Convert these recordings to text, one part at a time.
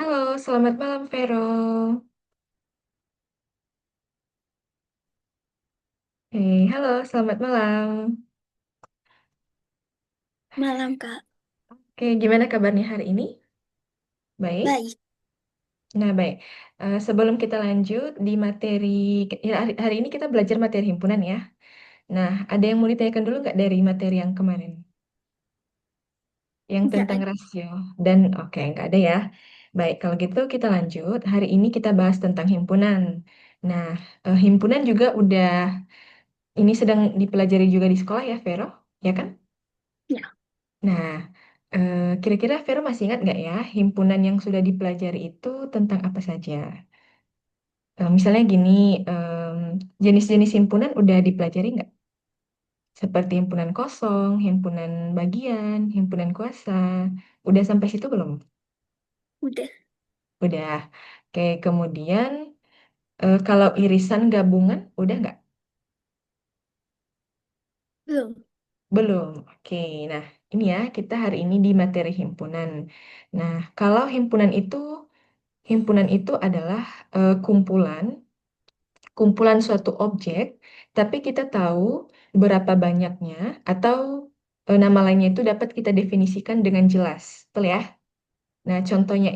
Halo, selamat malam Vero. Halo, selamat malam. Malam, Kak. Gimana kabarnya hari ini? Baik. Baik. Nah, baik. Sebelum kita lanjut di materi, ya, hari ini kita belajar materi himpunan ya. Nah, ada yang mau ditanyakan dulu nggak dari materi yang kemarin? Yang Nggak tentang ada. rasio. Dan oke, nggak ada ya. Baik, kalau gitu kita lanjut. Hari ini kita bahas tentang himpunan. Nah, himpunan juga udah, ini sedang dipelajari juga di sekolah ya, Vero? Ya kan? Ya, Nah, kira-kira Vero masih ingat nggak ya, himpunan yang sudah dipelajari itu tentang apa saja? Misalnya gini, jenis-jenis himpunan udah dipelajari nggak? Seperti himpunan kosong, himpunan bagian, himpunan kuasa. Udah sampai situ belum? udah. Udah. Oke, kemudian kalau irisan gabungan, udah nggak? Belum. Belum. Oke, nah ini ya, kita hari ini di materi himpunan. Nah, kalau himpunan itu adalah kumpulan suatu objek, tapi kita tahu berapa banyaknya atau nama lainnya itu dapat kita definisikan dengan jelas. Betul ya? Nah, contohnya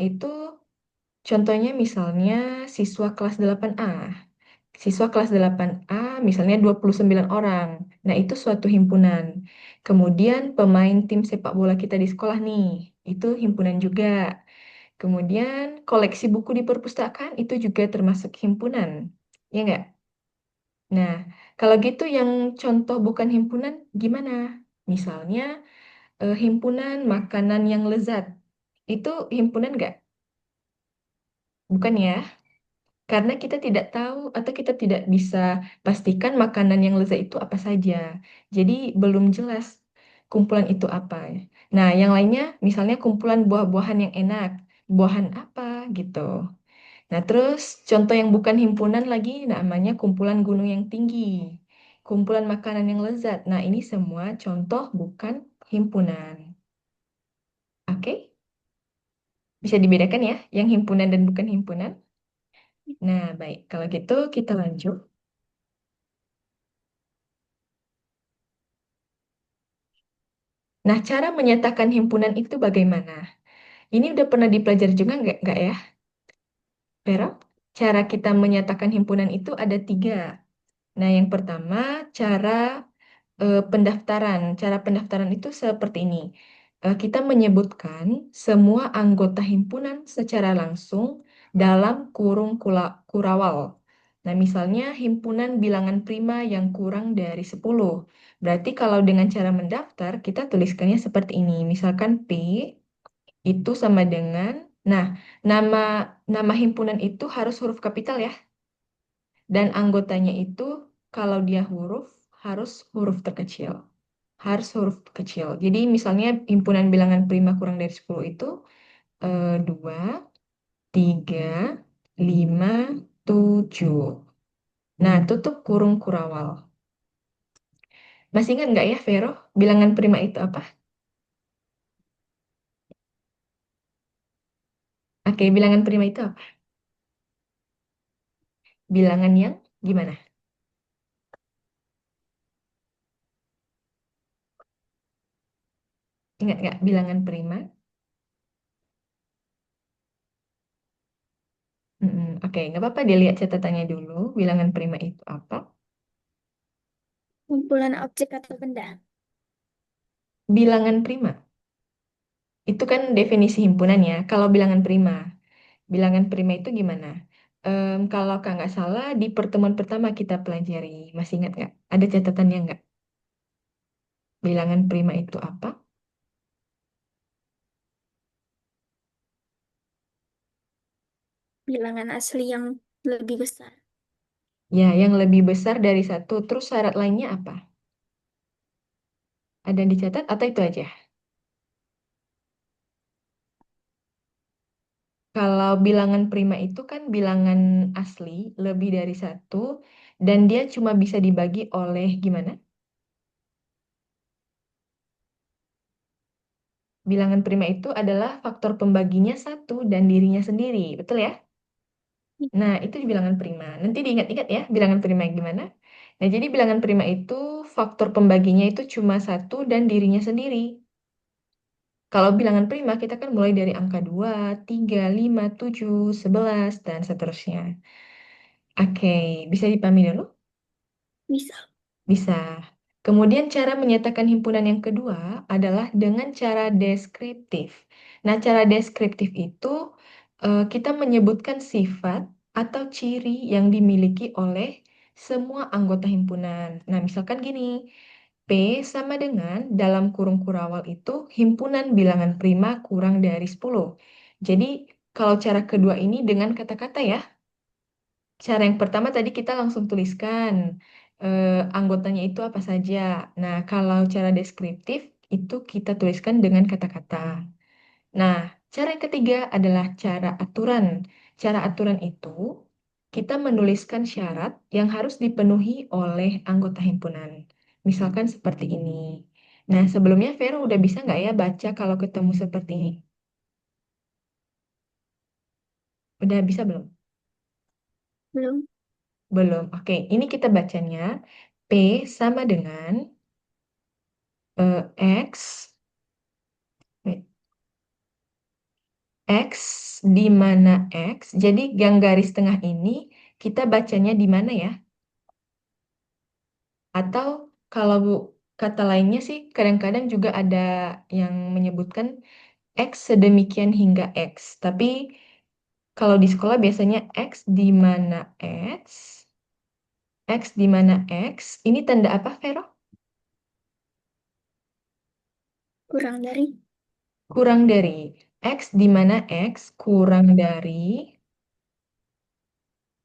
misalnya siswa kelas 8A. Siswa kelas 8A misalnya 29 orang. Nah, itu suatu himpunan. Kemudian pemain tim sepak bola kita di sekolah nih, itu himpunan juga. Kemudian koleksi buku di perpustakaan itu juga termasuk himpunan. Ya nggak? Nah, kalau gitu yang contoh bukan himpunan gimana? Misalnya himpunan makanan yang lezat. Itu himpunan nggak? Bukan ya? Karena kita tidak tahu atau kita tidak bisa pastikan makanan yang lezat itu apa saja. Jadi belum jelas kumpulan itu apa. Nah, yang lainnya misalnya kumpulan buah-buahan yang enak. Buahan apa gitu. Nah, terus contoh yang bukan himpunan lagi namanya kumpulan gunung yang tinggi, kumpulan makanan yang lezat. Nah, ini semua contoh bukan himpunan. Oke? Bisa dibedakan ya, yang himpunan dan bukan himpunan. Nah, baik. Kalau gitu kita lanjut. Nah, cara menyatakan himpunan itu bagaimana? Ini udah pernah dipelajari juga nggak ya, Vera? Cara kita menyatakan himpunan itu ada tiga. Nah, yang pertama, cara pendaftaran. Cara pendaftaran itu seperti ini. Kita menyebutkan semua anggota himpunan secara langsung dalam kurung kurawal. Nah, misalnya himpunan bilangan prima yang kurang dari 10. Berarti kalau dengan cara mendaftar, kita tuliskannya seperti ini. Misalkan P itu sama dengan, nah, nama nama himpunan itu harus huruf kapital ya. Dan anggotanya itu kalau dia huruf harus huruf terkecil. Harus huruf kecil. Jadi misalnya himpunan bilangan prima kurang dari 10 itu 2, 3, 5, 7. Nah, tutup kurung kurawal. Masih ingat nggak ya, Vero? Bilangan prima itu apa? Oke, bilangan prima itu apa? Bilangan yang gimana? Ingat nggak bilangan prima? Oke, nggak apa-apa dilihat catatannya dulu. Bilangan prima itu apa? Kumpulan objek atau benda. Bilangan prima. Itu kan definisi himpunan ya. Kalau bilangan prima itu gimana? Kalau Kak nggak salah, di pertemuan pertama kita pelajari. Masih ingat nggak? Ada catatannya nggak? Bilangan prima itu apa? Bilangan asli yang lebih besar. Ya, yang lebih besar dari satu. Terus syarat lainnya apa? Ada yang dicatat atau itu aja? Kalau bilangan prima itu kan bilangan asli, lebih dari satu, dan dia cuma bisa dibagi oleh gimana? Bilangan prima itu adalah faktor pembaginya satu dan dirinya sendiri. Betul ya? Nah, itu bilangan prima. Nanti diingat-ingat ya, bilangan prima yang gimana. Nah, jadi bilangan prima itu faktor pembaginya itu cuma satu dan dirinya sendiri. Kalau bilangan prima, kita kan mulai dari angka 2, 3, 5, 7, 11, dan seterusnya. Oke, bisa dipahami dulu? Bisa. Bisa. Kemudian cara menyatakan himpunan yang kedua adalah dengan cara deskriptif. Nah, cara deskriptif itu kita menyebutkan sifat atau ciri yang dimiliki oleh semua anggota himpunan. Nah, misalkan gini, P sama dengan dalam kurung kurawal itu himpunan bilangan prima kurang dari 10. Jadi, kalau cara kedua ini dengan kata-kata ya. Cara yang pertama tadi kita langsung tuliskan anggotanya itu apa saja. Nah, kalau cara deskriptif itu kita tuliskan dengan kata-kata. Nah, cara yang ketiga adalah cara aturan. Cara aturan itu kita menuliskan syarat yang harus dipenuhi oleh anggota himpunan. Misalkan seperti ini. Nah, sebelumnya Vero udah bisa nggak ya baca kalau ketemu seperti ini? Udah bisa belum? Belum. Belum. Oke, ini kita bacanya P sama dengan X, wait, X di mana X. Jadi yang garis tengah ini kita bacanya di mana ya? Atau kalau kata lainnya sih kadang-kadang juga ada yang menyebutkan X sedemikian hingga X. Tapi kalau di sekolah biasanya X di mana X, X di mana X. Ini tanda apa, Vero? Kurang dari. Kurang dari. X di mana X kurang dari,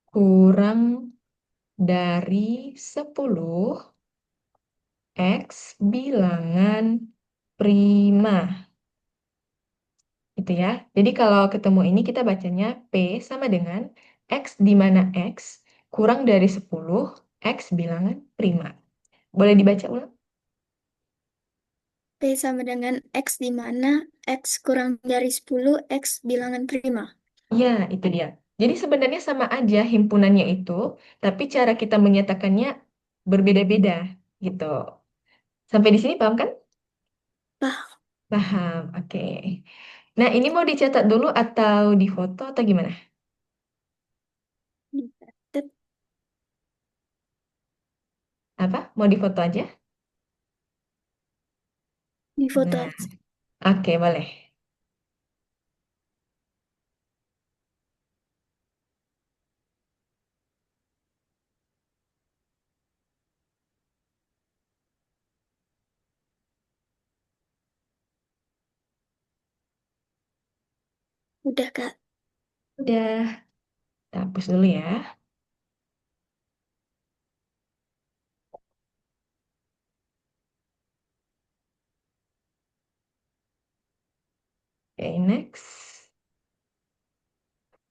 kurang dari 10 X bilangan prima. Itu ya. Jadi kalau ketemu ini kita bacanya P sama dengan X di mana X kurang dari 10 X bilangan prima. Boleh dibaca ulang? P sama dengan X di mana X kurang dari 10 X bilangan prima. Ya, itu dia. Jadi sebenarnya sama aja himpunannya itu, tapi cara kita menyatakannya berbeda-beda gitu. Sampai di sini paham kan? Bah, Paham, oke. Nah, ini mau dicatat dulu atau difoto atau gimana? dicatat Apa? Mau difoto aja? di foto Nah, aja. oke, boleh. Udah, Kak. Udah, kita hapus dulu ya. Oke, next.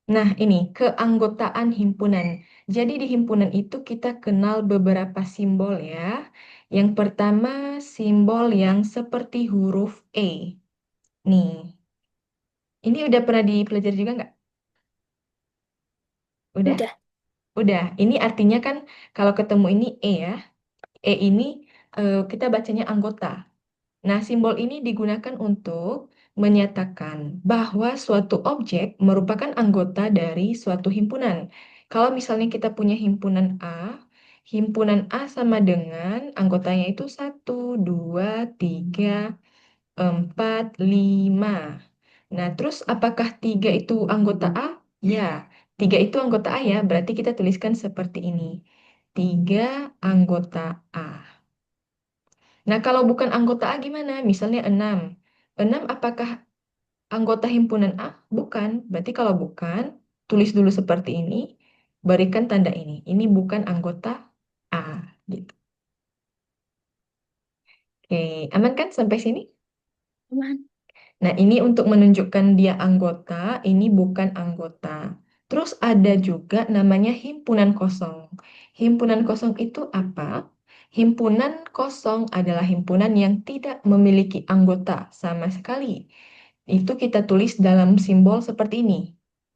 Nah, ini keanggotaan himpunan. Jadi di himpunan itu kita kenal beberapa simbol ya. Yang pertama, simbol yang seperti huruf E. Nih, ini udah pernah dipelajari juga nggak? Udah? Udah. Udah. Ini artinya kan kalau ketemu ini E ya. E ini kita bacanya anggota. Nah, simbol ini digunakan untuk menyatakan bahwa suatu objek merupakan anggota dari suatu himpunan. Kalau misalnya kita punya himpunan A sama dengan anggotanya itu 1, 2, 3, 4, 5. Nah, terus apakah 3 itu anggota A? Ya, 3 itu anggota A ya, berarti kita tuliskan seperti ini. 3 anggota A. Nah, kalau bukan anggota A gimana? Misalnya 6. 6 apakah anggota himpunan A? Bukan. Berarti kalau bukan, tulis dulu seperti ini, berikan tanda ini. Ini bukan anggota A. Gitu. Oke, aman kan sampai sini? Aman. Nah, ini untuk menunjukkan dia anggota, ini bukan anggota. Terus ada juga namanya himpunan kosong. Himpunan kosong itu apa? Himpunan kosong adalah himpunan yang tidak memiliki anggota sama sekali. Itu kita tulis dalam simbol seperti ini.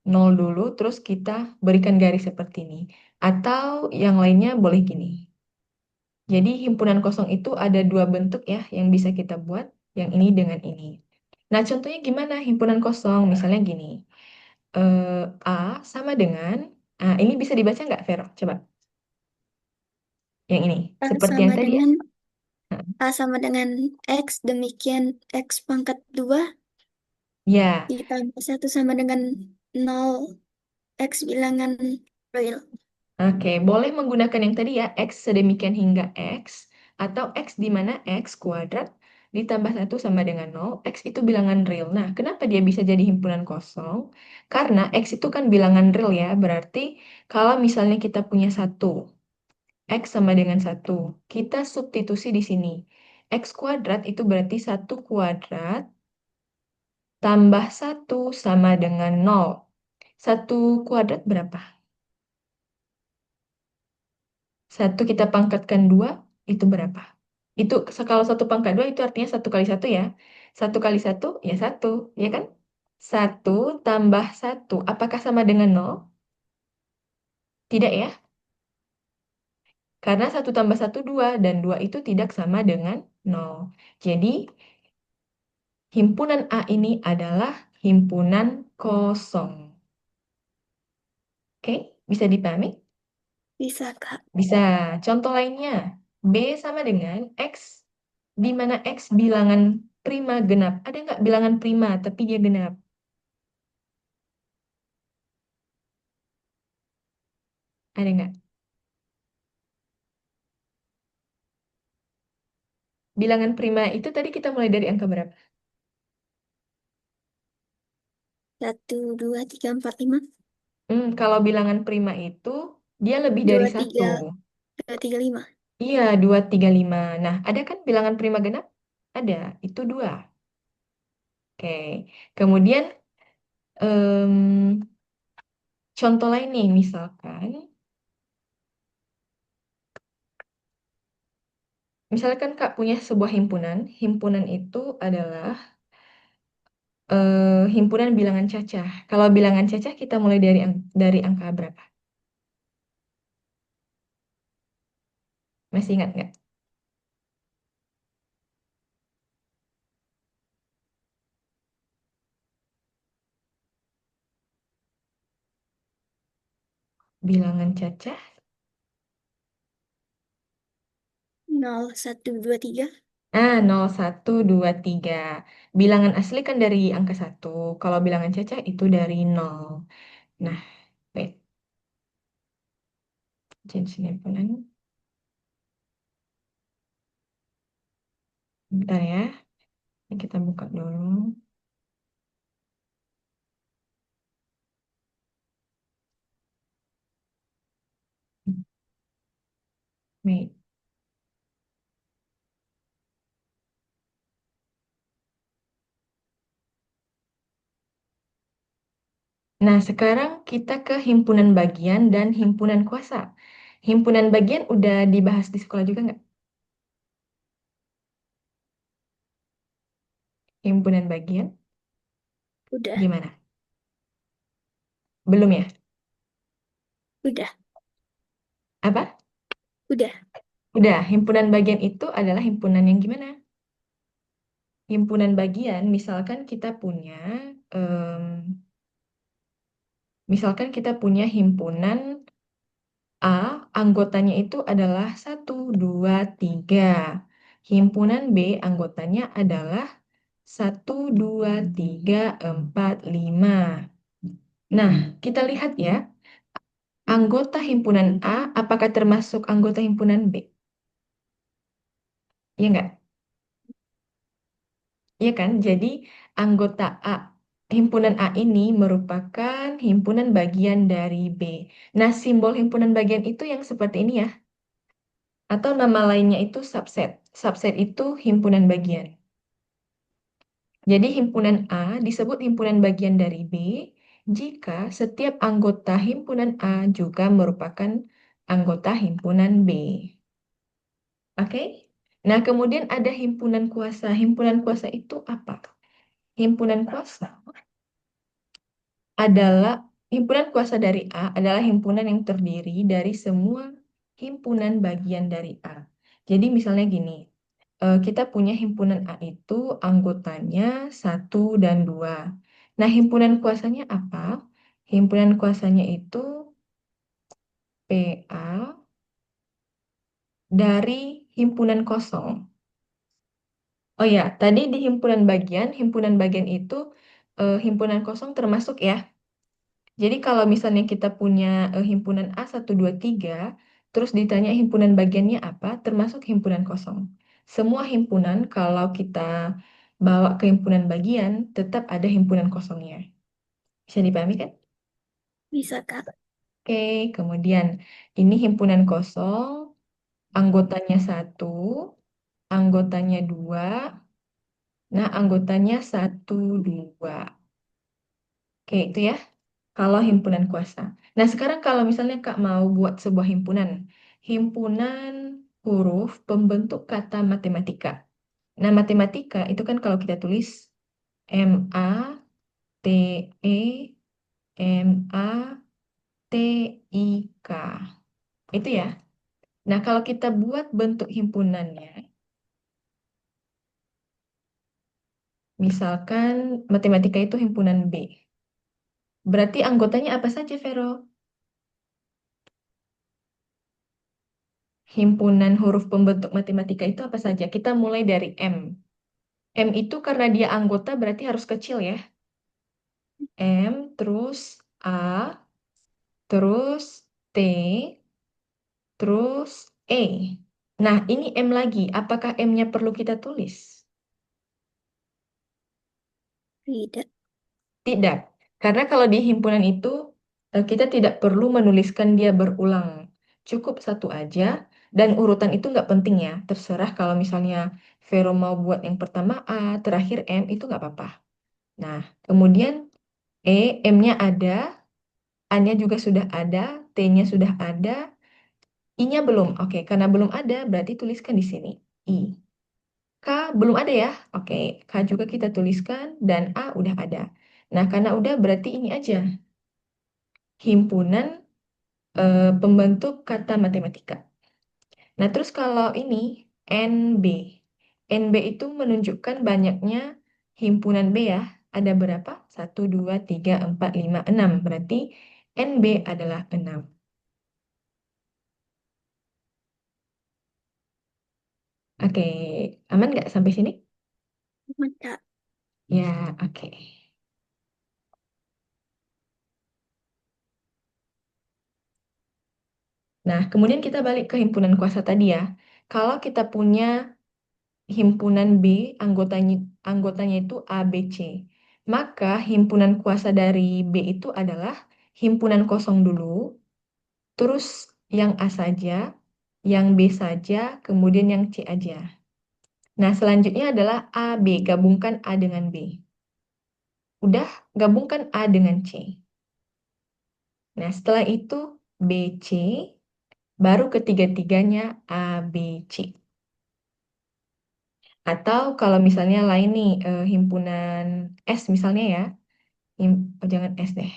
Nol dulu, terus kita berikan garis seperti ini. Atau yang lainnya boleh gini. Jadi himpunan kosong itu ada dua bentuk ya yang bisa kita buat, yang ini dengan ini. Nah, contohnya gimana himpunan kosong? Misalnya gini, A sama dengan, ini bisa dibaca nggak, Vero? Coba, yang ini. A Seperti yang sama tadi ya. dengan Nah, A sama dengan X, demikian X pangkat 2 ya, ditambah 1 sama dengan 0, X bilangan real. oke. Boleh menggunakan yang tadi ya, X sedemikian hingga X, atau X di mana X kuadrat ditambah satu sama dengan nol. X itu bilangan real. Nah, kenapa dia bisa jadi himpunan kosong? Karena X itu kan bilangan real ya, berarti kalau misalnya kita punya satu, X sama dengan satu. Kita substitusi di sini. X kuadrat itu berarti satu kuadrat tambah satu sama dengan nol. Satu kuadrat berapa? Satu kita pangkatkan dua, itu berapa? Itu kalau satu pangkat dua itu artinya satu kali satu ya. Satu kali satu, ya satu, ya kan? Satu tambah satu, apakah sama dengan nol? Tidak ya, karena satu tambah satu dua, dan dua itu tidak sama dengan nol. Jadi, himpunan A ini adalah himpunan kosong. Oke, bisa dipahami? Bisa, Kak. Bisa. Contoh lainnya, B sama dengan X, di mana X bilangan prima genap. Ada nggak bilangan prima tapi dia genap? Ada nggak? Bilangan prima itu tadi kita mulai dari angka berapa? 1, 2, 3, 4, 5. Kalau bilangan prima itu dia lebih dari Dua, satu. tiga, 2, 3, 5. Iya, 2, 3, 5. Nah, ada kan bilangan prima genap? Ada, itu dua. Oke, kemudian em, contoh lain nih, misalkan, misalkan Kak punya sebuah himpunan, himpunan itu adalah himpunan bilangan cacah. Kalau bilangan cacah kita mulai dari dari angka berapa? Masih ingat nggak? Bilangan cacah. 0, 1, 2, 3. Nol, 1, 2, 3. Bilangan asli kan dari angka satu. Kalau bilangan cacah itu dari nol. Nah, wait. Jenis himpunan. Bentar ya. Ini kita buka dulu. Wait. Nah, sekarang kita ke himpunan bagian dan himpunan kuasa. Himpunan bagian udah dibahas di sekolah juga nggak? Himpunan bagian Udah, gimana? Belum ya? udah, Apa? udah. Udah, himpunan bagian itu adalah himpunan yang gimana? Himpunan bagian, em, misalkan kita punya himpunan A, anggotanya itu adalah satu 2 3. Himpunan B, anggotanya adalah satu 2 3 4 5. Nah, kita lihat ya, anggota himpunan A apakah termasuk anggota himpunan B? Iya nggak? Iya kan? Jadi anggota A, himpunan A ini merupakan himpunan bagian dari B. Nah, simbol himpunan bagian itu yang seperti ini ya. Atau nama lainnya itu subset. Subset itu himpunan bagian. Jadi himpunan A disebut himpunan bagian dari B jika setiap anggota himpunan A juga merupakan anggota himpunan B. Oke? Nah, kemudian ada himpunan kuasa. Himpunan kuasa itu apa? Himpunan kuasa adalah himpunan kuasa dari A adalah himpunan yang terdiri dari semua himpunan bagian dari A. Jadi misalnya gini, kita punya himpunan A itu anggotanya satu dan dua. Nah, himpunan kuasanya apa? Himpunan kuasanya itu PA dari himpunan kosong. Oh ya, tadi di himpunan bagian itu himpunan kosong termasuk ya. Jadi kalau misalnya kita punya himpunan A1, 2, 3, terus ditanya himpunan bagiannya apa, termasuk himpunan kosong. Semua himpunan kalau kita bawa ke himpunan bagian, tetap ada himpunan kosongnya. Bisa dipahami kan? Bisa, Kak. Oke, kemudian ini himpunan kosong, anggotanya satu, anggotanya dua, nah anggotanya satu, dua. Oke, itu ya. Kalau himpunan kuasa. Nah, sekarang kalau misalnya Kak mau buat sebuah himpunan, himpunan huruf pembentuk kata matematika. Nah, matematika itu kan kalau kita tulis Matematika. Itu ya. Nah, kalau kita buat bentuk himpunannya, misalkan matematika itu himpunan B. Berarti anggotanya apa saja, Vero? Himpunan huruf pembentuk matematika itu apa saja? Kita mulai dari M. M itu karena dia anggota berarti harus kecil ya. M, terus A, terus T, terus E. Nah, ini M lagi. Apakah M-nya perlu kita tulis? Tidak. Tidak. Karena kalau di himpunan itu, kita tidak perlu menuliskan dia berulang. Cukup satu aja, dan urutan itu nggak penting ya. Terserah kalau misalnya Vero mau buat yang pertama A, terakhir M, itu nggak apa-apa. Nah, kemudian M-nya ada, A-nya juga sudah ada, T-nya sudah ada, I-nya belum. Oke, karena belum ada, berarti tuliskan di sini. I. K belum ada ya. Oke, K juga kita tuliskan, dan A udah ada. Nah, karena udah berarti ini aja. Himpunan pembentuk kata matematika. Nah, terus kalau ini, NB. NB itu menunjukkan banyaknya himpunan B ya. Ada berapa? 1, 2, 3, 4, 5, 6. Berarti NB adalah 6. Oke, aman nggak sampai sini? Aman, Kak. Ya, oke. Nah, kemudian kita balik ke himpunan kuasa tadi ya. Kalau kita punya himpunan B, anggotanya anggotanya itu A, B, C. Maka himpunan kuasa dari B itu adalah himpunan kosong dulu, terus yang A saja, yang B saja, kemudian yang C aja. Nah, selanjutnya adalah A, B, gabungkan A dengan B. Udah, gabungkan A dengan C. Nah, setelah itu B, C, baru ketiga-tiganya A, B, C. Atau kalau misalnya lain nih, himpunan S misalnya ya, oh, jangan S deh,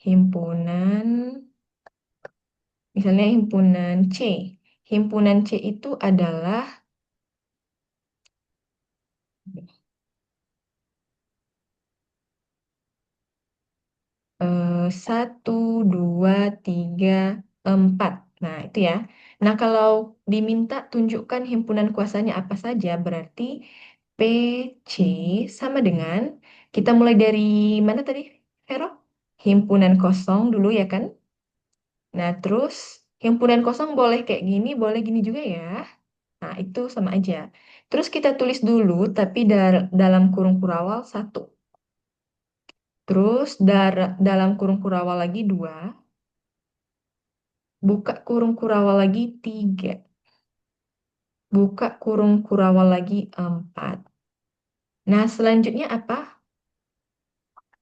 himpunan, misalnya himpunan C. Himpunan C itu adalah 1, 2, 3, 4. Nah, itu ya. Nah, kalau diminta tunjukkan himpunan kuasanya apa saja, berarti P, C sama dengan, kita mulai dari mana tadi, Vero? Himpunan kosong dulu ya kan? Nah, terus himpunan kosong boleh kayak gini, boleh gini juga ya. Nah, itu sama aja. Terus kita tulis dulu, tapi dalam kurung kurawal satu. Terus dalam kurung kurawal lagi dua. Buka kurung kurawal lagi tiga. Buka kurung kurawal lagi empat. Nah, selanjutnya apa?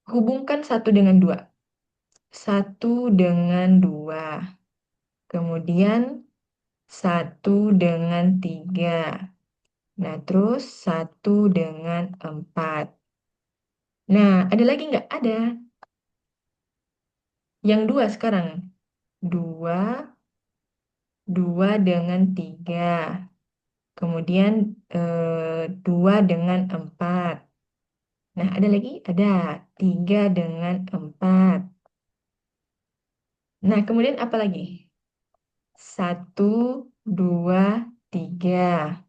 Hubungkan satu dengan dua. Satu dengan dua. Kemudian 1 dengan 3. Nah, terus 1 dengan 4. Nah, ada lagi nggak? Ada. Yang dua sekarang. Dua, 2 dengan 3. Kemudian 2 dengan 4. Nah, ada lagi? Ada. 3 dengan 4. Nah, kemudian apa lagi? 1, 2, 3.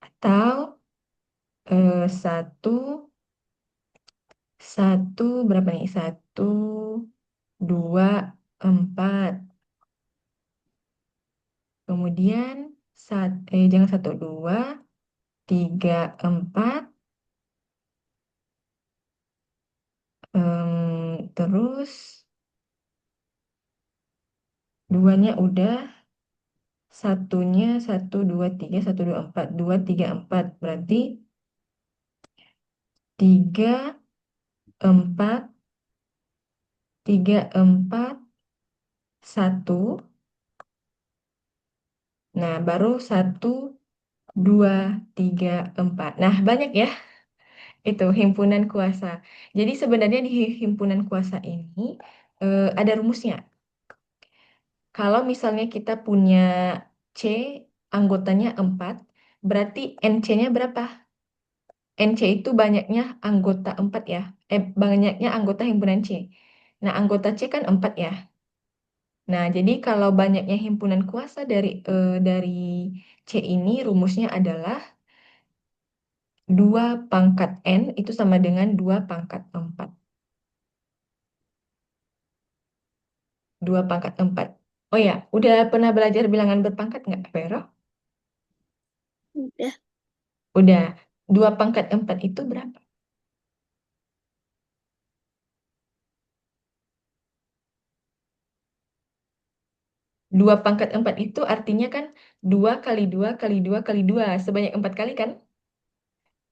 Atau satu, satu berapa nih? 1, 2, 4. Kemudian jangan 1, 2, 3, 4. Terus duanya udah, satunya 1, 2, 3, 1, 2, 4, 2, 3, 4. Berarti 3, 4, 3, 4, 1. Nah, baru 1, 2, 3, 4. Nah, banyak ya itu himpunan kuasa. Jadi sebenarnya di himpunan kuasa ini ada rumusnya. Kalau misalnya kita punya C, anggotanya 4, berarti NC-nya berapa? NC itu banyaknya anggota 4 ya. Banyaknya anggota himpunan C. Nah, anggota C kan 4 ya. Nah, jadi kalau banyaknya himpunan kuasa dari C ini, rumusnya adalah 2 pangkat N itu sama dengan 2 pangkat 4. 2 pangkat 4. Oh ya, udah pernah belajar bilangan berpangkat nggak, Vero? Udah. Udah. 2 pangkat 4 itu berapa? 2 pangkat 4 itu artinya kan 2 kali 2 kali 2 kali 2. Sebanyak 4 kali kan?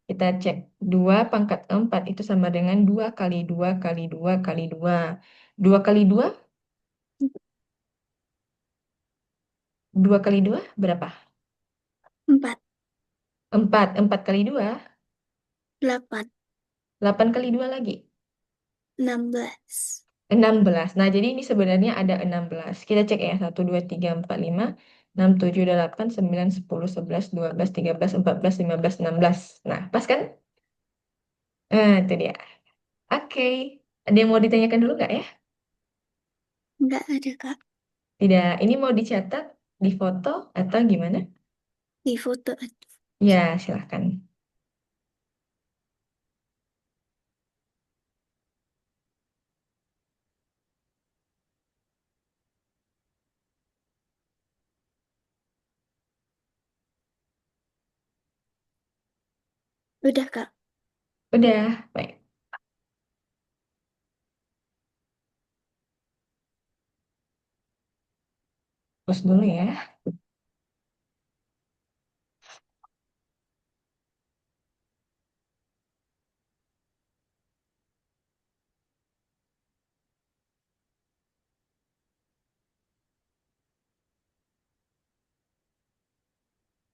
Kita cek. 2 pangkat 4 itu sama dengan 2 kali 2 kali 2 kali 2. 2 kali 2? 2 kali 2 berapa? 4, 4. 4 kali 2? 8, 8 kali 2 lagi. 16. 16. Nah, jadi ini sebenarnya ada 16. Kita cek ya. 1, 2, 3, 4, 5, 6, 7, 8, 9, 10, 11, 12, 13, 14, 15, 16. Nah, pas kan? Itu dia. Oke. Ada yang mau ditanyakan dulu nggak ya? Enggak ada, Kak. Tidak. Ini mau dicatat, difoto, atau gimana? Di foto aja. Ya, silahkan. Udah, Kak. Udah. Baik. Terus dulu ya.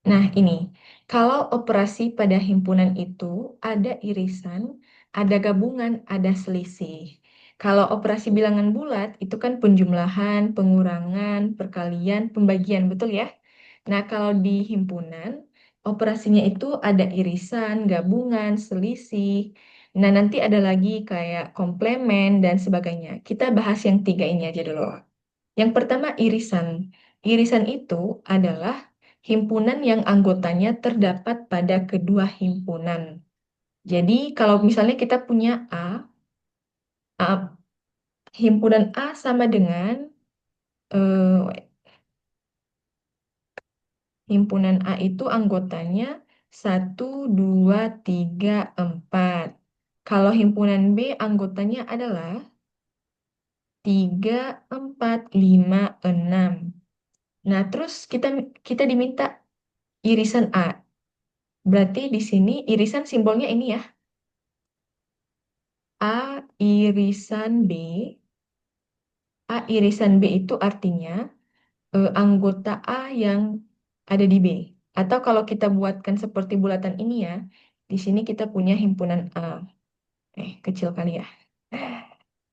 Nah, ini, kalau operasi pada himpunan itu ada irisan, ada gabungan, ada selisih. Kalau operasi bilangan bulat itu kan penjumlahan, pengurangan, perkalian, pembagian, betul ya? Nah, kalau di himpunan, operasinya itu ada irisan, gabungan, selisih. Nah, nanti ada lagi kayak komplemen dan sebagainya. Kita bahas yang tiga ini aja dulu. Yang pertama, irisan. Irisan itu adalah himpunan yang anggotanya terdapat pada kedua himpunan. Jadi, kalau misalnya kita punya A, himpunan A sama dengan himpunan A itu anggotanya 1, 2, 3, 4. Kalau himpunan B anggotanya adalah 3, 4, 5, 6. Nah, terus kita kita diminta irisan A. Berarti di sini irisan simbolnya ini ya. A irisan B. A irisan B itu artinya anggota A yang ada di B. Atau kalau kita buatkan seperti bulatan ini ya, di sini kita punya himpunan A. Kecil kali ya.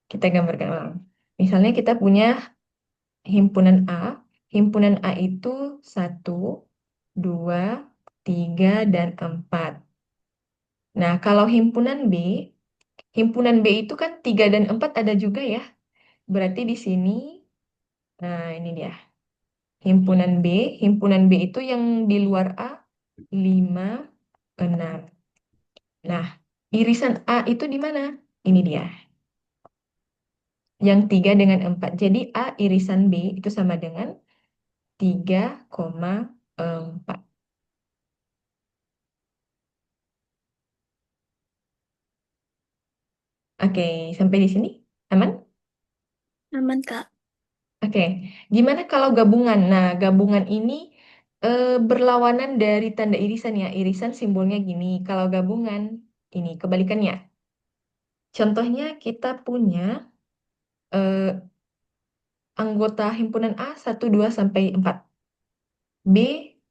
Kita gambarkan ulang. Misalnya kita punya himpunan A. Himpunan A itu satu, 2, 3, dan 4. Nah, kalau himpunan B itu kan 3 dan 4 ada juga ya. Berarti di sini, nah ini dia. Himpunan B, himpunan B itu yang di luar A, 5, 6. Nah, irisan A itu di mana? Ini dia. Yang 3 dengan 4. Jadi A irisan B itu sama dengan 3,4. Oke, sampai di sini aman? Aman, Kak. Oke, gimana kalau gabungan? Nah, gabungan ini berlawanan dari tanda irisan ya. Irisan simbolnya gini. Kalau gabungan ini kebalikannya. Contohnya kita punya eh, anggota himpunan A 1, 2 sampai 4. B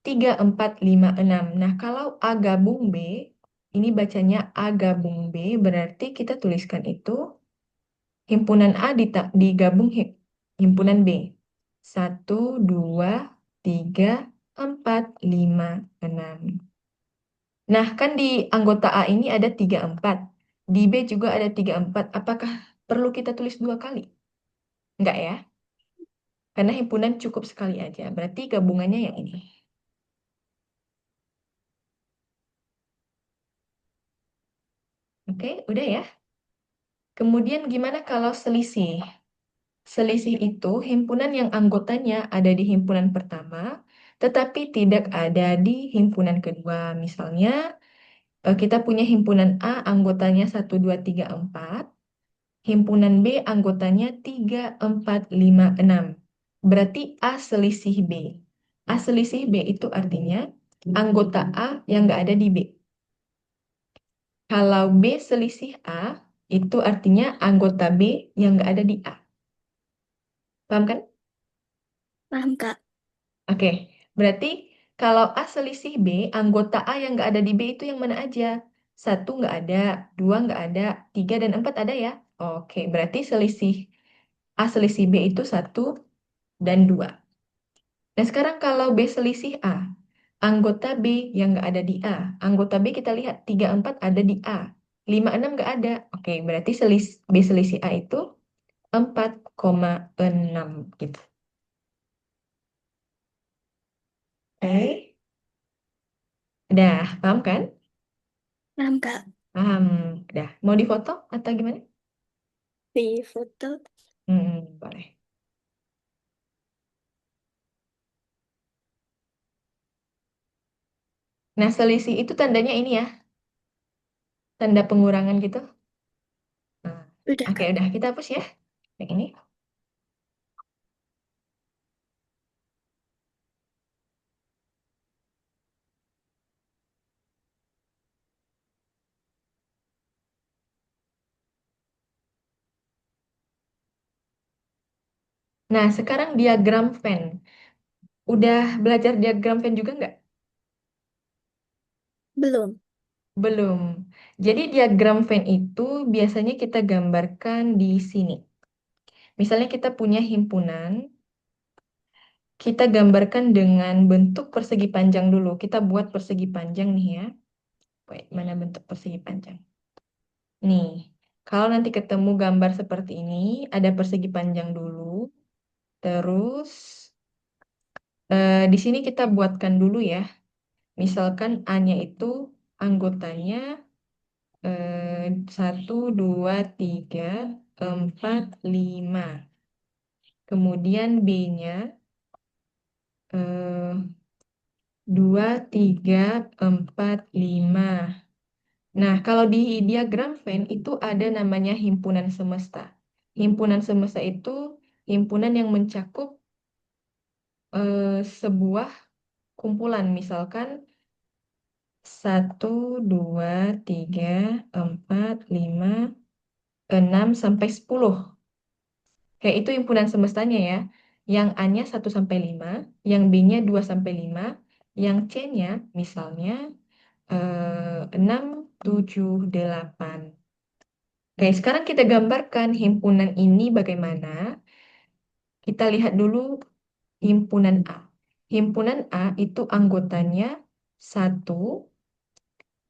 3, 4, 5, 6. Nah, kalau A gabung B, ini bacanya A gabung B, berarti kita tuliskan itu himpunan A digabung himpunan B. 1, 2, 3, 4, 5, 6. Nah, kan di anggota A ini ada 3, 4. Di B juga ada 3, 4. Apakah perlu kita tulis dua kali? Enggak ya? Karena himpunan cukup sekali aja. Berarti gabungannya yang ini. Oke, udah ya. Kemudian gimana kalau selisih? Selisih itu himpunan yang anggotanya ada di himpunan pertama, tetapi tidak ada di himpunan kedua. Misalnya, kita punya himpunan A anggotanya 1, 2, 3, 4. Himpunan B anggotanya 3, 4, 5, 6. Berarti A selisih B. A selisih B itu artinya anggota A yang nggak ada di B. Kalau B selisih A, itu artinya anggota B yang nggak ada di A. Paham kan? Paham, Kak. Oke, berarti kalau A selisih B, anggota A yang nggak ada di B itu yang mana aja? Satu nggak ada, dua nggak ada, tiga dan empat ada ya? Oke, berarti A selisih B itu satu dan dua. Nah sekarang kalau B selisih A, anggota B yang nggak ada di A, anggota B kita lihat tiga empat ada di A, lima enam nggak ada. Oke, berarti B selisih A itu 4,6 gitu. Oke, udah paham kan? Paham, Kak. Paham. Udah. Mau difoto atau gimana? Di foto. Boleh. Nah, selisih itu tandanya ini ya, tanda pengurangan gitu. Nah, Udah, oke, Kak. udah kita hapus ya. Yang ini. Nah, sekarang diagram Venn. Udah belajar diagram Venn juga nggak? Belum. Belum. Jadi diagram Venn itu biasanya kita gambarkan di sini. Misalnya kita punya himpunan, kita gambarkan dengan bentuk persegi panjang dulu. Kita buat persegi panjang nih ya. Wait, mana bentuk persegi panjang? Nih, kalau nanti ketemu gambar seperti ini, ada persegi panjang dulu. Terus di sini kita buatkan dulu ya. Misalkan A-nya itu anggotanya 1, 2, 3, 4, 5. Kemudian B-nya 2, 3, 4, 5. Nah, kalau di diagram Venn itu ada namanya himpunan semesta. Himpunan semesta itu himpunan yang mencakup sebuah kumpulan, misalkan 1, 2, 3, 4, 5, 6 sampai 10. Kayak itu himpunan semestanya ya. Yang A-nya 1 sampai 5, yang B-nya 2 sampai 5, yang C-nya misalnya 6, 7, 8. Oke, sekarang kita gambarkan himpunan ini bagaimana. Kita lihat dulu himpunan A. Himpunan A itu anggotanya 1,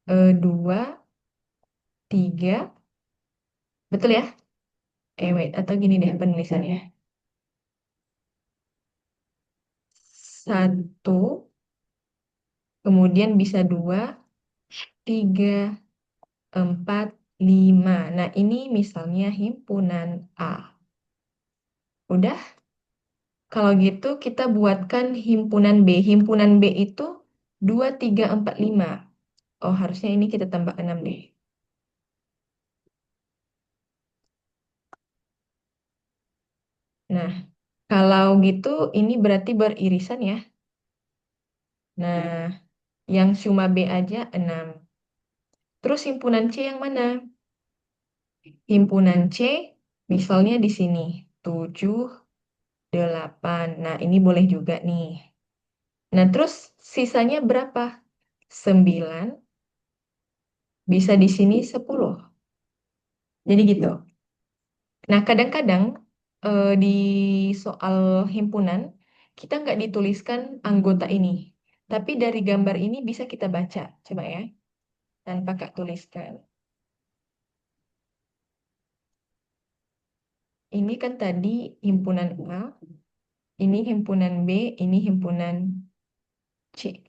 2, 3. Betul ya? Wait, atau gini deh penulisannya. Satu, kemudian bisa 2, 3, 4, 5. Nah, ini misalnya himpunan A. Udah? Kalau gitu kita buatkan himpunan B. Himpunan B itu 2, 3, 4, 5. Oh, harusnya ini kita tambah 6 deh. Nah, kalau gitu ini berarti beririsan ya. Nah, yang cuma B aja 6. Terus himpunan C yang mana? Himpunan C misalnya di sini 7, 8. Nah, ini boleh juga nih. Nah, terus sisanya berapa? 9, bisa di sini 10. Jadi gitu. Nah, kadang-kadang di soal himpunan, kita nggak dituliskan anggota ini. Tapi dari gambar ini bisa kita baca. Coba ya, tanpa Kak tuliskan. Ini kan tadi himpunan A, ini himpunan B, ini himpunan C.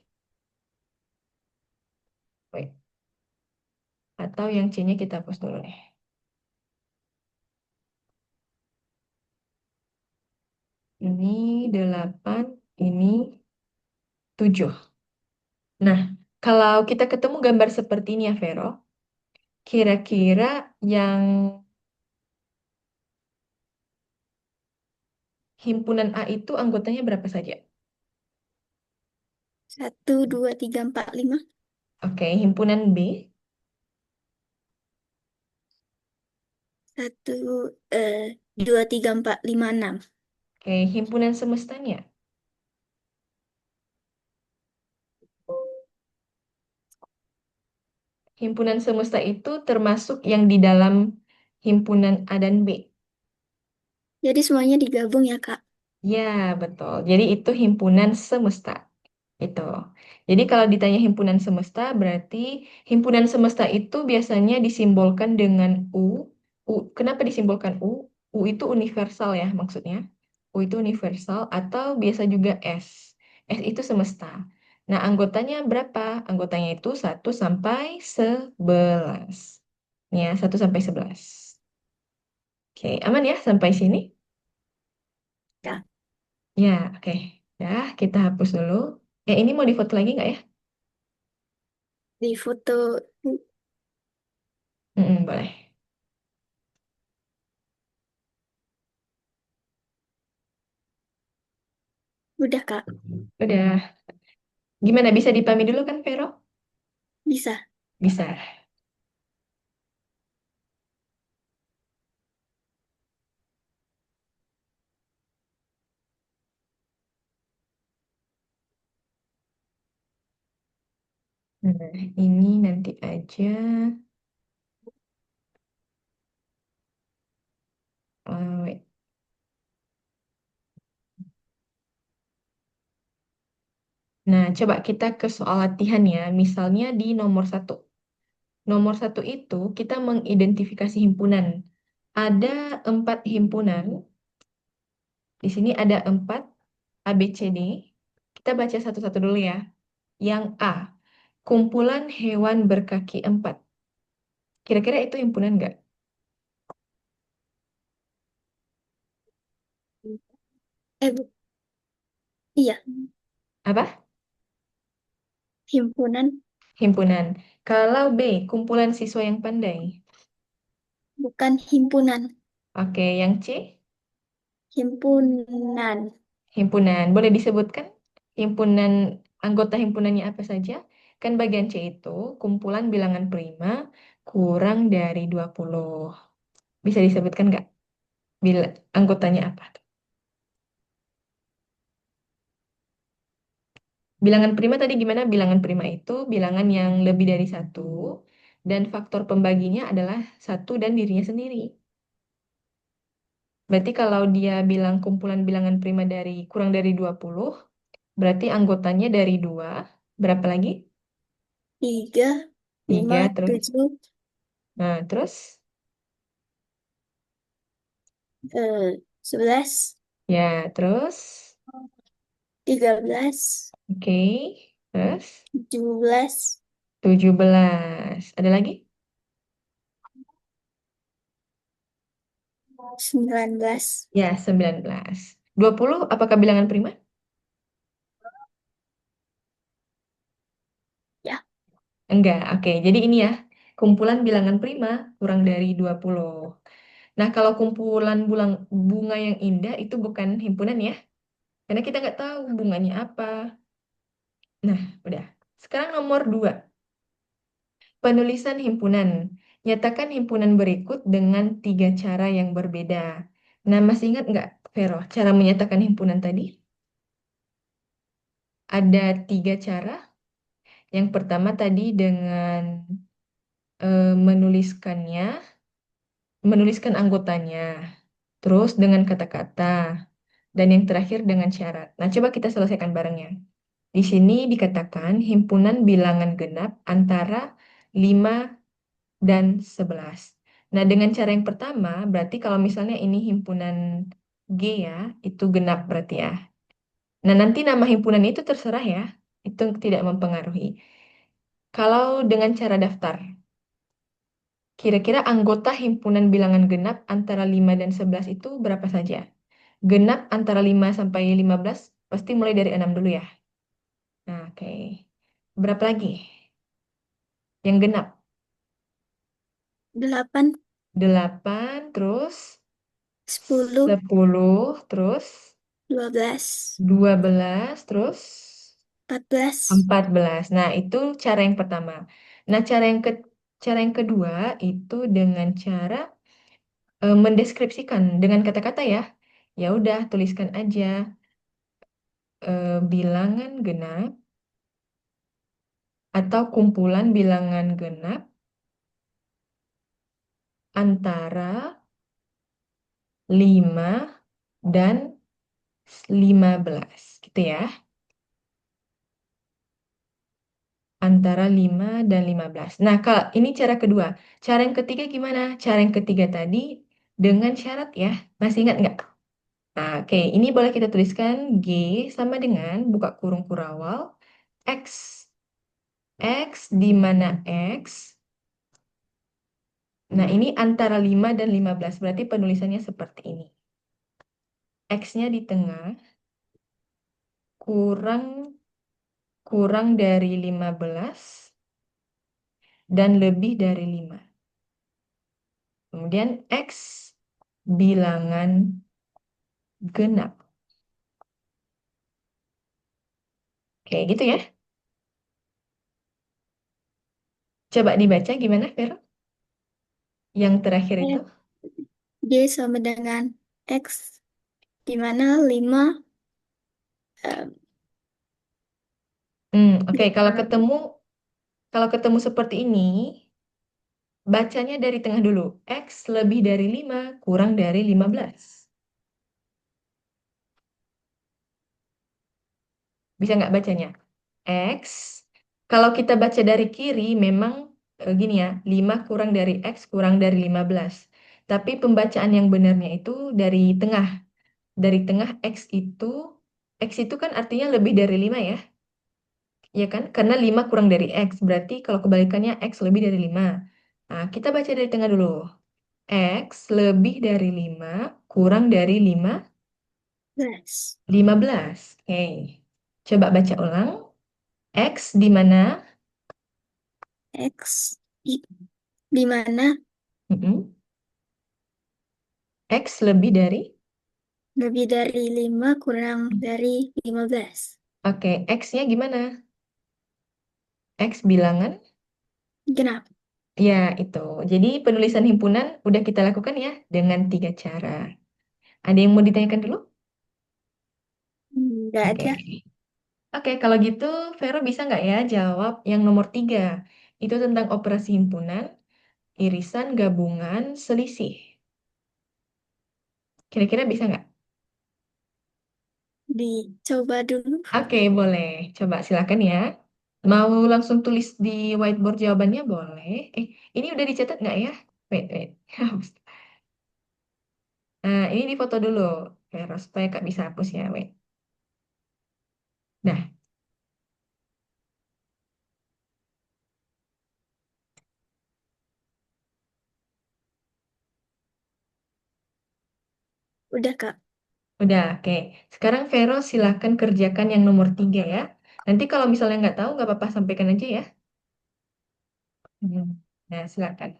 Wait. Atau yang C-nya kita hapus dulu deh. Ini 8, ini 7. Nah, kalau kita ketemu gambar seperti ini ya, Vero, kira-kira yang himpunan A itu anggotanya berapa saja? 1, 2, 3, 4, 5. Oke, himpunan B. 1, 2, 3, 4, 5, 6. Oke, himpunan semestanya. Himpunan semesta itu termasuk yang di dalam himpunan A dan B. Jadi semuanya digabung ya, Kak? Ya, betul. Jadi itu himpunan semesta. Itu. Jadi kalau ditanya himpunan semesta, berarti himpunan semesta itu biasanya disimbolkan dengan U. U, kenapa disimbolkan U? U itu universal ya maksudnya. U itu universal atau biasa juga S. S itu semesta. Nah, anggotanya berapa? Anggotanya itu 1 sampai 11. Ya, 1 sampai 11. Oke, aman ya sampai sini? Ya, Ya, oke. Dah, kita hapus dulu. Ini mau difoto lagi nggak ya? di foto. Boleh. Udah, Kak. Udah. Gimana, bisa dipahami dulu kan, Vero? Bisa. Bisa. Nah, ini nanti aja. Wait. Nah, coba kita ke soal latihan ya. Misalnya di nomor 1. Nomor 1 itu kita mengidentifikasi himpunan. Ada 4 himpunan. Di sini ada 4 A, B, C, D. Kita baca satu-satu dulu ya. Yang A, kumpulan hewan berkaki 4. Kira-kira itu himpunan nggak? Iya, Apa? himpunan, Himpunan. Kalau B, kumpulan siswa yang pandai. bukan himpunan. Oke, yang C, Himpunan, himpunan. Boleh disebutkan himpunan, anggota himpunannya apa saja? Kan bagian C itu kumpulan bilangan prima kurang dari 20. Bisa disebutkan nggak? Bila, anggotanya apa? Bilangan prima tadi gimana? Bilangan prima itu bilangan yang lebih dari satu, dan faktor pembaginya adalah satu dan dirinya sendiri. Berarti kalau dia bilang kumpulan bilangan prima dari kurang dari 20, berarti anggotanya dari dua. Berapa lagi? 3, 5, Tiga, terus? 7, Nah, terus? 11, Ya, terus? 13, Oke, terus? 17, 17. Ada lagi? 19. Ya, 19. 20 apakah bilangan prima? Ya, Enggak, oke. Jadi ini ya, kumpulan bilangan prima kurang dari 20. Nah, kalau kumpulan bunga yang indah itu bukan himpunan ya, karena kita nggak tahu bunganya apa. Nah, udah. Sekarang nomor 2, penulisan himpunan. Nyatakan himpunan berikut dengan 3 cara yang berbeda. Nah, masih ingat nggak, Vero, cara menyatakan himpunan tadi? Ada 3 cara. Yang pertama tadi dengan menuliskan anggotanya, terus dengan kata-kata, dan yang terakhir dengan syarat. Nah, coba kita selesaikan barengnya. Di sini dikatakan himpunan bilangan genap antara 5 dan 11. Nah, dengan cara yang pertama, berarti kalau misalnya ini himpunan G ya, itu genap berarti ya. Nah, nanti nama himpunan itu terserah ya, itu tidak mempengaruhi. Kalau dengan cara daftar, kira-kira anggota himpunan bilangan genap antara 5 dan 11 itu berapa saja? Genap antara 5 sampai 15 pasti mulai dari 6 dulu ya. Nah, oke. Berapa lagi? Yang genap? 8, 8, terus 10, 10, terus 12, 12, terus 14. 14. Nah, itu cara yang pertama. Nah, cara yang kedua itu dengan cara mendeskripsikan dengan kata-kata ya. Ya udah, tuliskan aja bilangan genap atau kumpulan bilangan genap antara 5 dan 15 gitu ya. Antara 5 dan 15. Nah, Kak, ini cara kedua. Cara yang ketiga gimana? Cara yang ketiga tadi dengan syarat ya. Masih ingat nggak? Nah, oke. Ini boleh kita tuliskan G sama dengan buka kurung kurawal X. X di mana X. Nah, ini antara 5 dan 15. Berarti penulisannya seperti ini. X-nya di tengah, kurang kurang dari 15 dan lebih dari 5. Kemudian X bilangan genap. Kayak gitu ya. Coba dibaca gimana, Vero? Yang terakhir itu. Eh, Y sama dengan X, di mana 5, eh, Oke. Kalau ketemu seperti ini, bacanya dari tengah dulu. X lebih dari 5 kurang dari 15. Bisa nggak bacanya? X. Kalau kita baca dari kiri, memang gini ya, 5 kurang dari X kurang dari 15. Tapi pembacaan yang benarnya itu dari tengah. Dari tengah X itu kan artinya lebih dari 5 ya. Ya kan? Karena 5 kurang dari X. Berarti kalau kebalikannya X lebih dari 5. Nah, kita baca dari tengah dulu. X lebih dari 5 kurang dari belas. 15. Oke. Coba baca ulang. X di mana? X, i- di mana Mm-mm. X lebih dari? lebih dari 5 kurang dari 15. Oke, X-nya gimana? X bilangan? Genap. Ya, itu. Jadi penulisan himpunan udah kita lakukan ya dengan 3 cara. Ada yang mau ditanyakan dulu? Nggak Oke. ada. Oke, kalau gitu Vero bisa nggak ya jawab yang nomor 3? Itu tentang operasi himpunan, irisan, gabungan, selisih. Kira-kira bisa nggak? Dicoba dulu. Oke, boleh. Coba silakan ya. Mau langsung tulis di whiteboard jawabannya boleh. Ini udah dicatat nggak ya? Wait, wait. Nah, ini difoto dulu, Vero, supaya Kak bisa hapus ya. Wait. Nah, Udah, Kak. udah, oke. Sekarang Vero silakan kerjakan yang nomor 3 ya. Nanti kalau misalnya nggak tahu, nggak apa-apa, sampaikan aja ya. Hmm. Nah, silakan.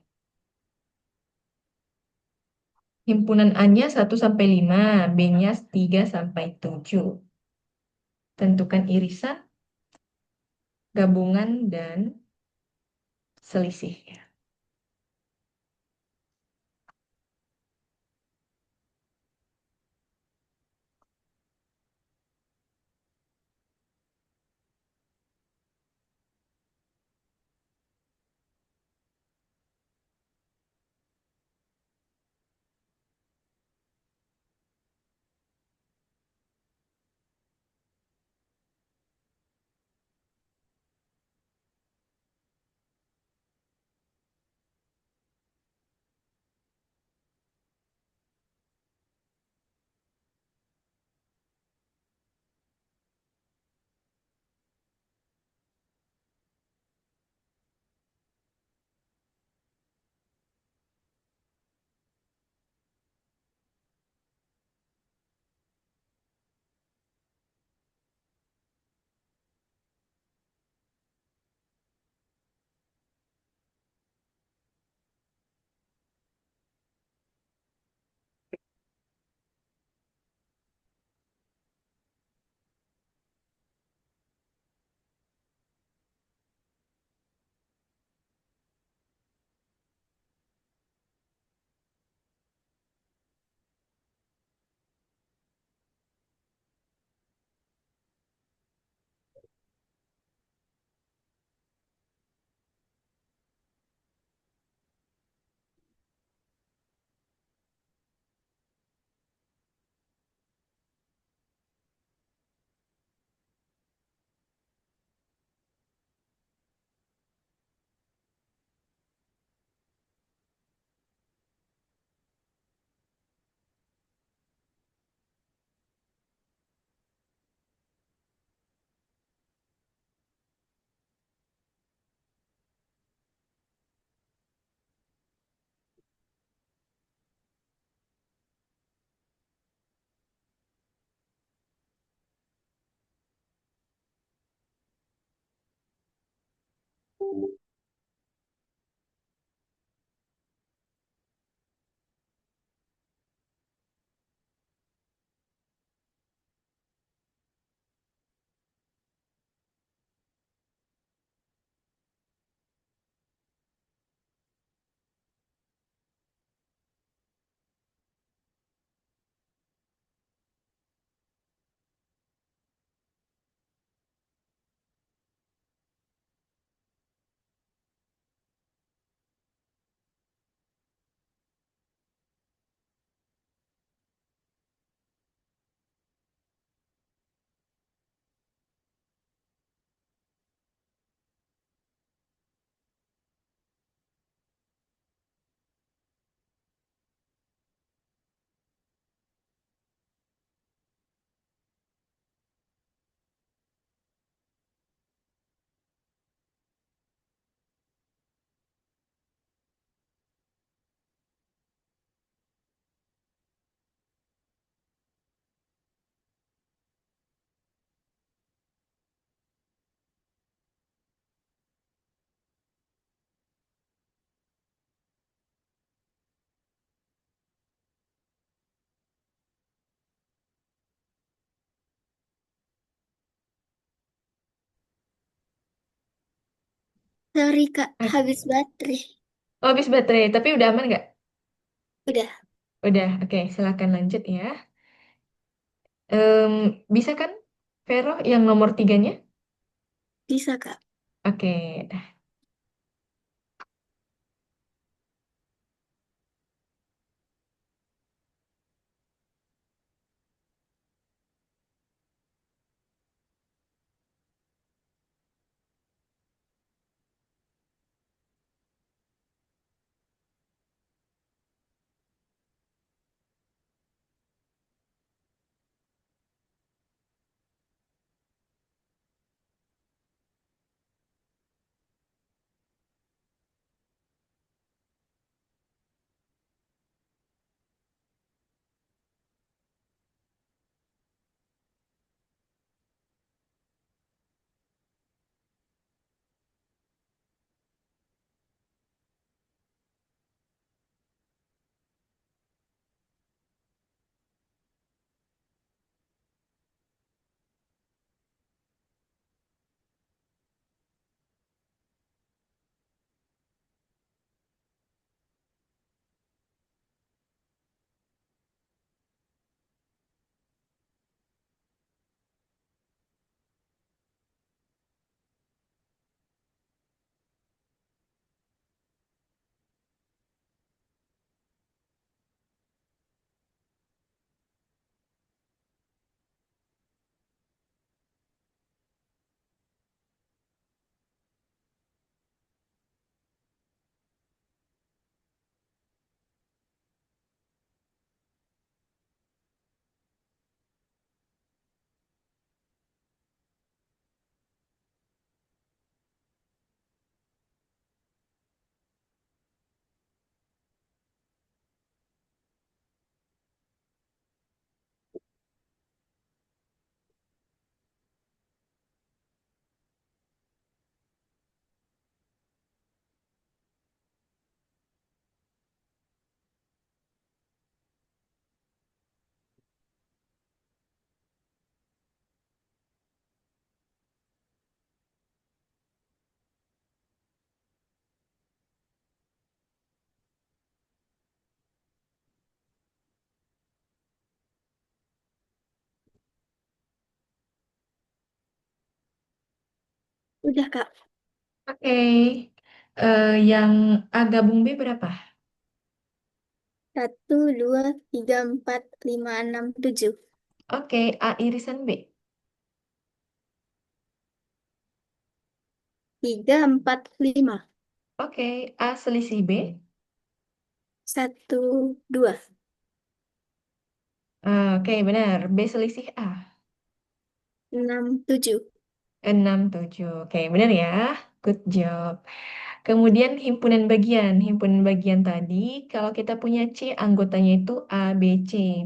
Himpunan A-nya 1 sampai 5, B-nya 3 sampai 7. Tentukan irisan, gabungan, dan selisih. Sorry, Kak. Oke. Habis baterai. Oh, habis baterai, tapi udah aman nggak? Udah. Udah, oke. Silakan lanjut ya. Bisa kan? Vero, yang nomor tiganya? Bisa, Kak. Oke. Udah, Kak. Oke. Yang A gabung B berapa? 1, 2, 3, 4, 5, 6, 7. Oke, A irisan B. 3, 4, 5. Oke, A selisih B. 1, 2. Oke, benar. B selisih A. 6, 7. 6, 7. Oke, benar ya. Good job. Kemudian himpunan bagian. Himpunan bagian tadi, kalau kita punya C, anggotanya itu A, B, C.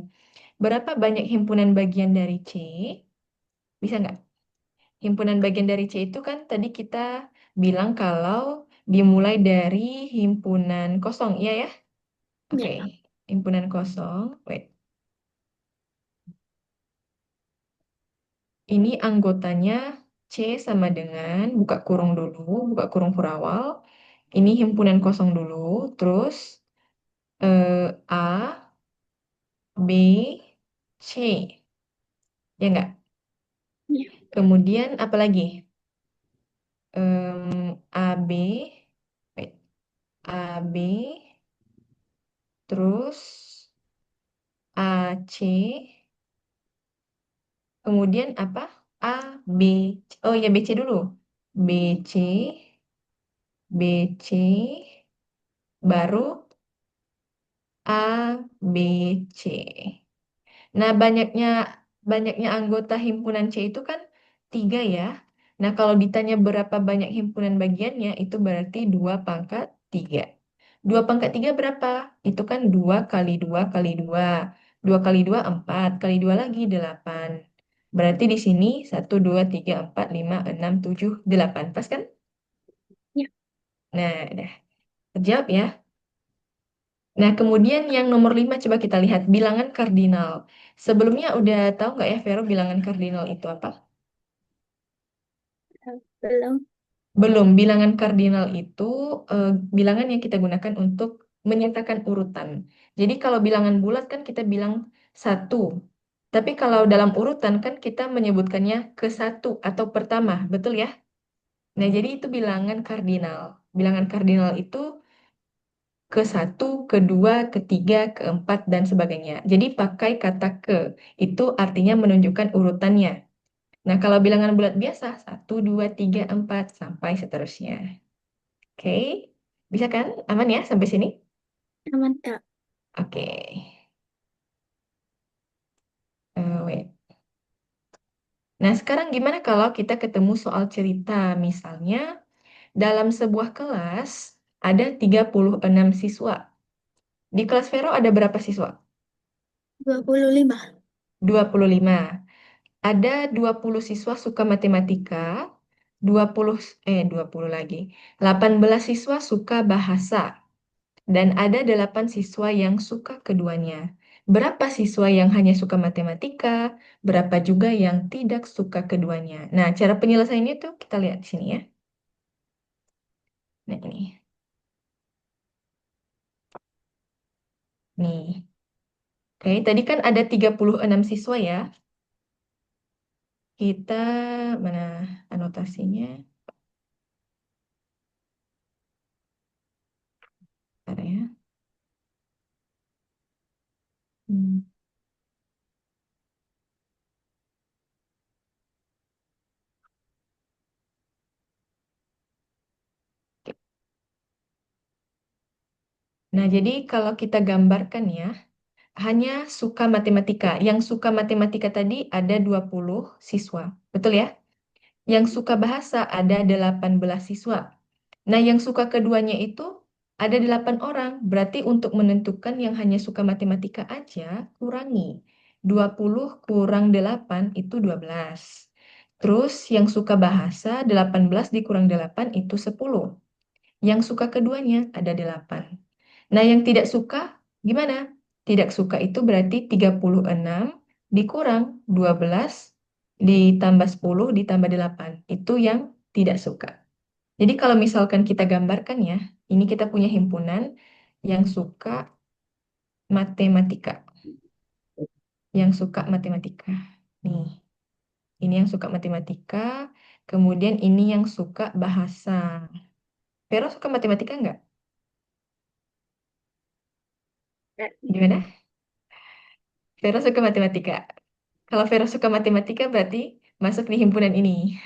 Berapa banyak himpunan bagian dari C? Bisa nggak? Himpunan bagian dari C itu kan tadi kita bilang kalau dimulai dari himpunan kosong, iya ya? Oke, Ya. himpunan kosong. Wait, ini anggotanya C sama dengan, buka kurung dulu, buka kurung kurawal. Ini himpunan kosong dulu, terus A, B, C. Ya nggak? Ya. Kemudian apa lagi? AB, wait, AB, terus AC, kemudian apa? A, B, oh ya BC dulu. BC, BC, baru A, B, C. Nah, banyaknya anggota himpunan C itu kan 3 ya. Nah, kalau ditanya berapa banyak himpunan bagiannya, itu berarti 2/3. 2/3 berapa? Itu kan 2 kali 2 kali 2. 2 kali 2, 4. Kali 2 lagi, 8. Berarti di sini 1, 2, 3, 4, 5, 6, 7, 8. Pas kan? Ya. Nah, udah. Terjawab ya. Nah, kemudian yang nomor 5 coba kita lihat bilangan kardinal. Sebelumnya udah tahu nggak ya, Vero, bilangan kardinal itu apa? Belum. Belum, bilangan kardinal itu bilangan yang kita gunakan untuk menyatakan urutan. Jadi kalau bilangan bulat kan kita bilang 1. Tapi kalau dalam urutan kan kita menyebutkannya ke satu atau pertama, betul ya? Nah, jadi itu bilangan kardinal. Bilangan kardinal itu ke satu, kedua, ketiga, keempat, dan sebagainya. Jadi pakai kata ke. Itu artinya menunjukkan urutannya. Nah, kalau bilangan bulat biasa, satu, dua, tiga, empat, sampai seterusnya. Oke, bisa kan? Aman ya sampai sini? Aman, Kak. Oke. Wait. Nah, sekarang gimana kalau kita ketemu soal cerita? Misalnya, dalam sebuah kelas ada 36 siswa. Di kelas Vero ada berapa siswa? 25. 25. Ada 20 siswa suka matematika, 20 20 lagi. 18 siswa suka bahasa dan ada 8 siswa yang suka keduanya. Berapa siswa yang hanya suka matematika, berapa juga yang tidak suka keduanya. Nah, cara penyelesaiannya tuh kita lihat di sini ya. Nah, ini. Nih. Oke, tadi kan ada 36 siswa ya. Kita mana anotasinya? Bentar ya. Hmm. Nah, jadi kalau kita gambarkan ya, hanya suka matematika. Yang suka matematika tadi ada 20 siswa. Betul ya? Yang suka bahasa ada 18 siswa. Nah, yang suka keduanya itu ada 8 orang. Berarti untuk menentukan yang hanya suka matematika aja, kurangi. 20 kurang 8 itu 12. Terus yang suka bahasa 18 dikurang 8 itu 10. Yang suka keduanya ada 8. Nah, yang tidak suka gimana? Tidak suka itu berarti 36 dikurang 12 ditambah 10 ditambah 8. Itu yang tidak suka. Jadi kalau misalkan kita gambarkan ya, ini kita punya himpunan yang suka matematika, yang suka matematika. Nih, ini yang suka matematika, kemudian ini yang suka bahasa. Vero suka matematika nggak? Gimana? Vero suka matematika. Kalau Vero suka matematika berarti masuk di himpunan ini.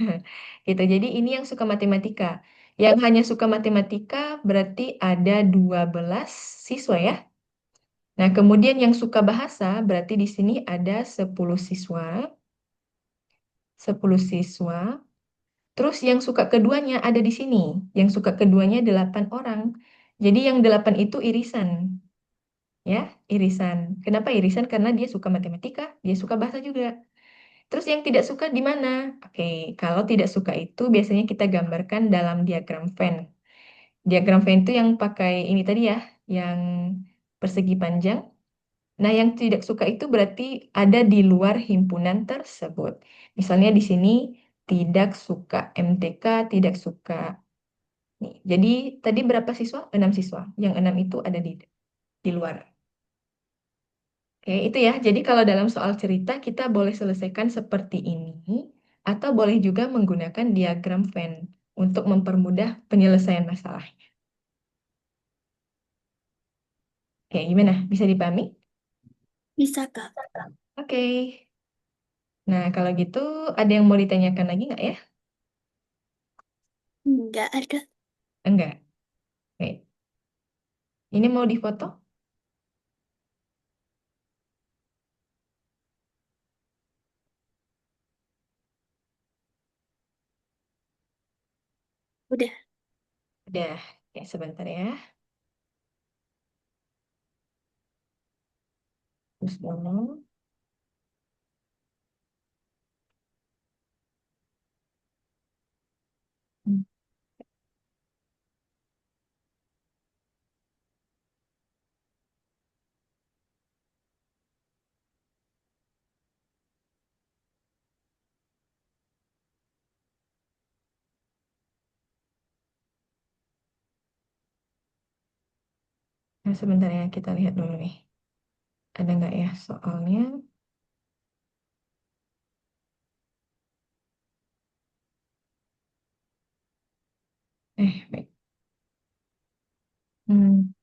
Gitu. Jadi ini yang suka matematika. Yang hanya suka matematika berarti ada 12 siswa ya. Nah, kemudian yang suka bahasa berarti di sini ada 10 siswa. 10 siswa. Terus yang suka keduanya ada di sini. Yang suka keduanya 8 orang. Jadi yang 8 itu irisan. Ya, irisan. Kenapa irisan? Karena dia suka matematika, dia suka bahasa juga. Terus yang tidak suka di mana? Oke, kalau tidak suka itu biasanya kita gambarkan dalam diagram Venn. Diagram Venn itu yang pakai ini tadi ya, yang persegi panjang. Nah, yang tidak suka itu berarti ada di luar himpunan tersebut. Misalnya di sini tidak suka MTK, tidak suka. Nih, jadi tadi berapa siswa? 6 siswa. Yang 6 itu ada di luar. Oke, itu ya. Jadi kalau dalam soal cerita kita boleh selesaikan seperti ini atau boleh juga menggunakan diagram Venn untuk mempermudah penyelesaian masalah. Oke, gimana? Bisa dipahami? Bisa, Kak? Oke. Nah, kalau gitu ada yang mau ditanyakan lagi nggak ya? Enggak ada. Enggak. Oke. Ini mau difoto? Udah. Udah. Oke, sebentar ya. Terus dulu. Hmm, Nah, sebentar ya, kita lihat dulu nih. Ada nggak ya soalnya? Baik. Hmm,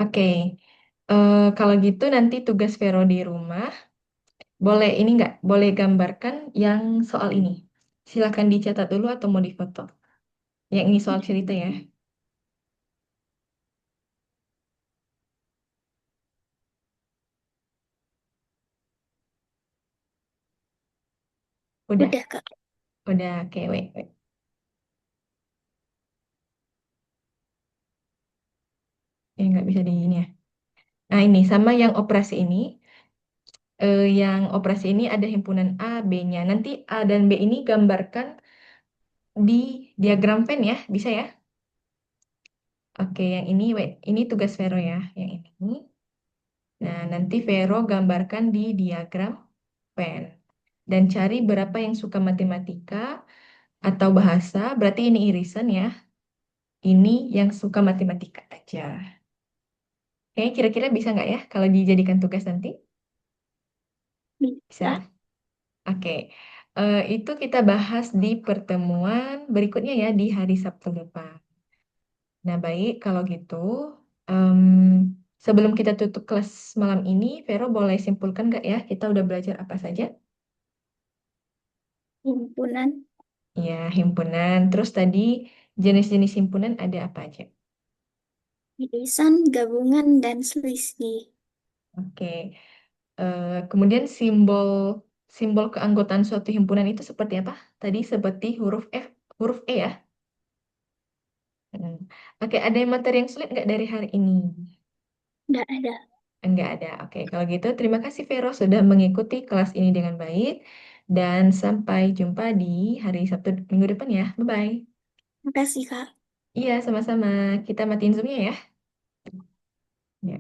oke. Kalau gitu nanti tugas Vero di rumah, boleh ini nggak? Boleh gambarkan yang soal ini. Silakan dicatat dulu atau mau difoto. Yang ini soal cerita ya. Udah, Udah, Kak. udah. Oke, wait, wait. Nggak bisa di ini ya. Nah, ini sama yang operasi ini. Yang operasi ini ada himpunan A, B-nya. Nanti A dan B ini gambarkan di diagram Venn ya, bisa ya? Oke, yang ini, wait, ini tugas Vero ya, yang ini. Nah, nanti Vero gambarkan di diagram Venn. Dan cari berapa yang suka matematika atau bahasa, berarti ini irisan ya. Ini yang suka matematika aja. Oke, kira-kira bisa nggak ya kalau dijadikan tugas nanti? Bisa. Bisa? Oke, itu kita bahas di pertemuan berikutnya ya di hari Sabtu depan. Nah, baik kalau gitu, em, sebelum kita tutup kelas malam ini, Vero boleh simpulkan nggak ya kita udah belajar apa saja? Himpunan, Ya, himpunan. Terus tadi jenis-jenis himpunan ada apa aja? irisan, gabungan, dan selisih. Oke, kemudian simbol simbol keanggotaan suatu himpunan itu seperti apa? Tadi seperti huruf F, huruf E ya? Hmm. Oke, ada yang materi yang sulit nggak dari hari ini? Nggak ada. Enggak ada. Oke, kalau gitu terima kasih Vero sudah mengikuti kelas ini dengan baik dan sampai jumpa di hari Sabtu minggu depan ya. Bye-bye. Makasih, Kak. Iya, sama-sama. Kita matiin Zoom-nya ya. Ya.